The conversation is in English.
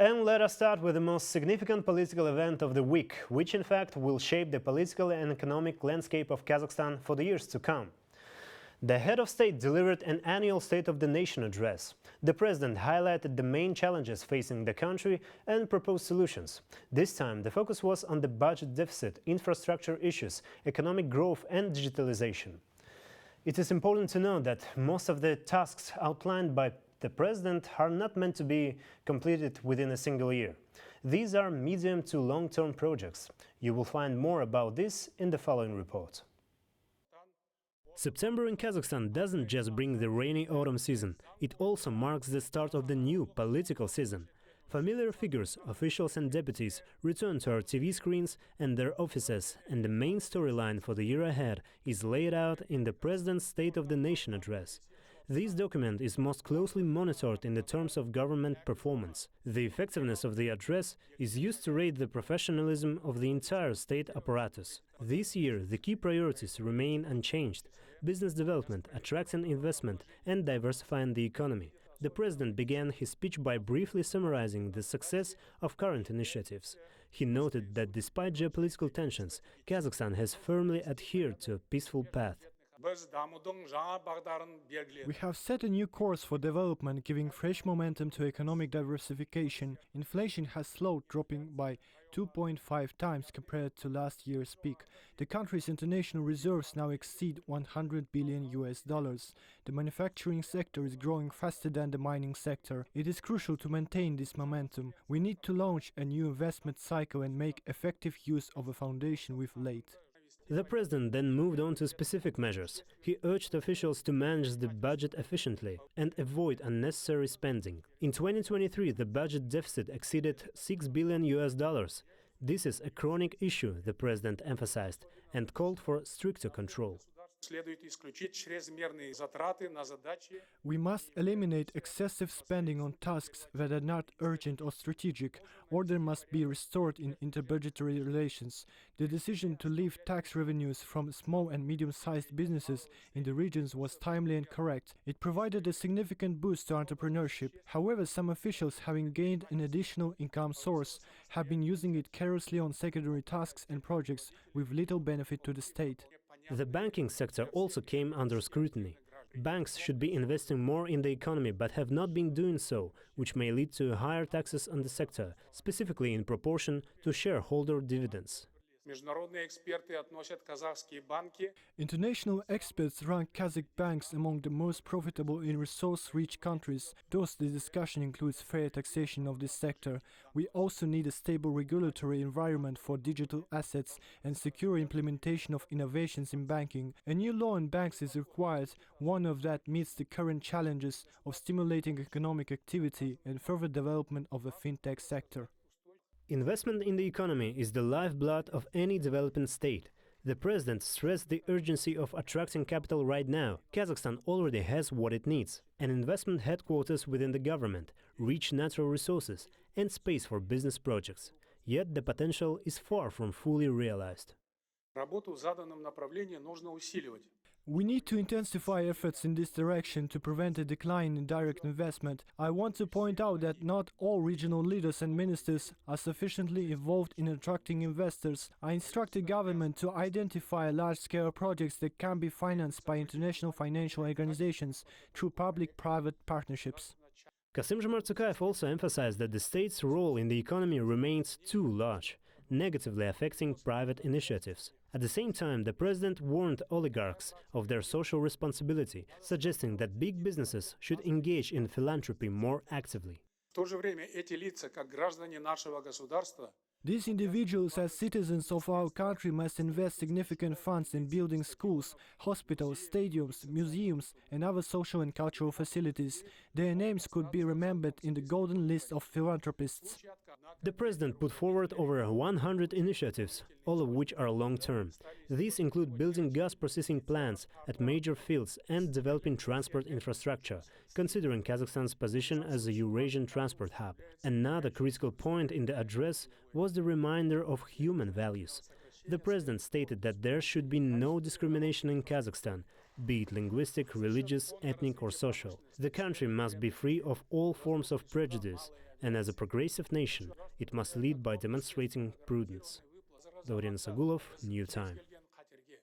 And let us start with the most significant political event of the week, which in fact will shape the political and economic landscape of Kazakhstan for the years to come. The head of state delivered an annual State of the Nation address. The president highlighted the main challenges facing the country and proposed solutions. This time, the focus was on the budget deficit, infrastructure issues, economic growth and digitalization. It is important to note that most of the tasks outlined by the president are not meant to be completed within a single year. These are medium to long-term projects. You will find more about this in the following report. September in Kazakhstan doesn't just bring the rainy autumn season, it also marks the start of the new political season. Familiar figures, officials and deputies return to our TV screens and their offices, and the main storyline for the year ahead is laid out in the President's State of the Nation address. This document is most closely monitored in the terms of government performance. The effectiveness of the address is used to rate the professionalism of the entire state apparatus. This year, the key priorities remain unchanged: business development, attracting investment, and diversifying the economy. The president began his speech by briefly summarizing the success of current initiatives. He noted that despite geopolitical tensions, Kazakhstan has firmly adhered to a peaceful path. We have set a new course for development, giving fresh momentum to economic diversification. Inflation has slowed, dropping by 2.5 times compared to last year's peak. The country's international reserves now exceed $100 billion. The manufacturing sector is growing faster than the mining sector. It is crucial to maintain this momentum. We need to launch a new investment cycle and make effective use of a foundation we've laid. The president then moved on to specific measures. He urged officials to manage the budget efficiently and avoid unnecessary spending. In 2023, the budget deficit exceeded $6 billion. This is a chronic issue, the president emphasized, and called for stricter control. We must eliminate excessive spending on tasks that are not urgent or strategic. Order must be restored in interbudgetary relations. The decision to leave tax revenues from small and medium-sized businesses in the regions was timely and correct. It provided a significant boost to entrepreneurship. However, some officials, having gained an additional income source, have been using it carelessly on secondary tasks and projects with little benefit to the state. The banking sector also came under scrutiny. Banks should be investing more in the economy but have not been doing so, which may lead to higher taxes on the sector, specifically in proportion to shareholder dividends. International experts rank Kazakh banks among the most profitable in resource-rich countries. Thus, the discussion includes fair taxation of this sector. We also need a stable regulatory environment for digital assets and secure implementation of innovations in banking. A new law on banks is required, one of that meets the current challenges of stimulating economic activity and further development of the fintech sector. Investment in the economy is the lifeblood of any developing state. The president stressed the urgency of attracting capital right now. Kazakhstan already has what it needs: an investment headquarters within the government, rich natural resources, and space for business projects. Yet the potential is far from fully realized. We need to intensify efforts in this direction to prevent a decline in direct investment. I want to point out that not all regional leaders and ministers are sufficiently involved in attracting investors. I instruct the government to identify large-scale projects that can be financed by international financial organizations through public-private partnerships. Kassym-Jomart also emphasized that the state's role in the economy remains too large, negatively affecting private initiatives. At the same time, the president warned oligarchs of their social responsibility, suggesting that big businesses should engage in philanthropy more actively. These individuals, as citizens of our country, must invest significant funds in building schools, hospitals, stadiums, museums, and other social and cultural facilities. Their names could be remembered in the golden list of philanthropists. The president put forward over 100 initiatives, all of which are long-term. These include building gas processing plants at major fields and developing transport infrastructure, considering Kazakhstan's position as a Eurasian transport hub. Another critical point in the address was the reminder of human values. The president stated that there should be no discrimination in Kazakhstan, be it linguistic, religious, ethnic or social. The country must be free of all forms of prejudice, And as a progressive nation, it must lead by demonstrating prudence. Dauren Sagulov, New Time.